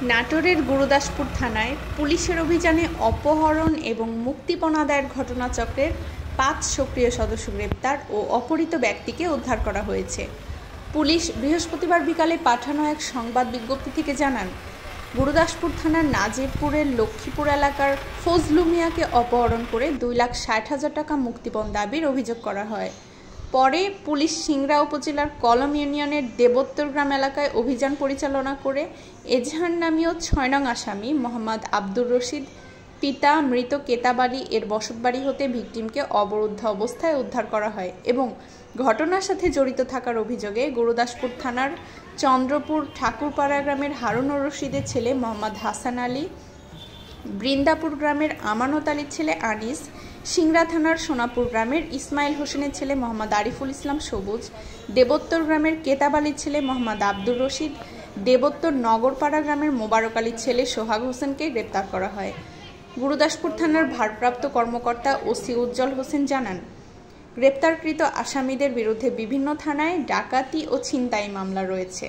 নাটোরের গুরুদাসপুর থানায় পুলিশের অভিযানে অপহরণ এবং মুক্তিপণ আদায়ের ঘটনাচক্রের ৫ সক্রিয় সদস্য গ্রেপ্তার ও অপহৃত ব্যক্তিকে উদ্ধার করা হয়েছে। পুলিশ বৃহস্পতিবার বিকালে পাঠানো এক সংবাদ বিজ্ঞপ্তি থেকে জানান, গুরুদাসপুর থানার নাজিরপুরের লক্ষ্মীপুর এলাকার ফজলু মিয়াকে অপহরণ করে 2,60,000 টাকা মুক্তিপণ দাবির অভিযোগ করা হয়। পরে পুলিশ সিংড়া উপজেলার কলম ইউনিয়নের দেবোত্তর গ্রাম এলাকায় অভিযান পরিচালনা করে এজাহার নামীয় ৬ নং আসামি মোহাম্মদ আব্দুর রশিদ পিতা মৃত কেতাব আলী এর বসতবাড়ি হতে ভিকটিমকে অবরুদ্ধ অবস্থায় উদ্ধার করা হয় এবং ঘটনার সাথে জড়িত থাকার অভিযোগে গুরুদাসপুর থানার চন্দ্রপুর ঠাকুরপাড়া গ্রামের হারুনুর রশিদের ছেলে মোহাম্মদ হাসান আলী, বৃন্দাপুর গ্রামের আমানত আলীর ছেলে আনিস, সিংড়া থানার সোনাপুর গ্রামের ইসমাইল হোসেনের ছেলে মোহাম্মদ আরিফুল ইসলাম সবুজ, দেবোত্তর গ্রামের কেতাব আলীর ছেলে মোহাম্মদ আব্দুর রশিদ, দেবোত্তর নগরপাড়া গ্রামের মোবারক আলীর ছেলে সোহাগ হোসেনকে গ্রেপ্তার করা হয়। গুরুদাসপুর থানার ভারপ্রাপ্ত কর্মকর্তা ওসি উজ্জ্বল হোসেন জানান, গ্রেপ্তারকৃত আসামিদের বিরুদ্ধে বিভিন্ন থানায় ডাকাতি ও ছিনতাই মামলা রয়েছে।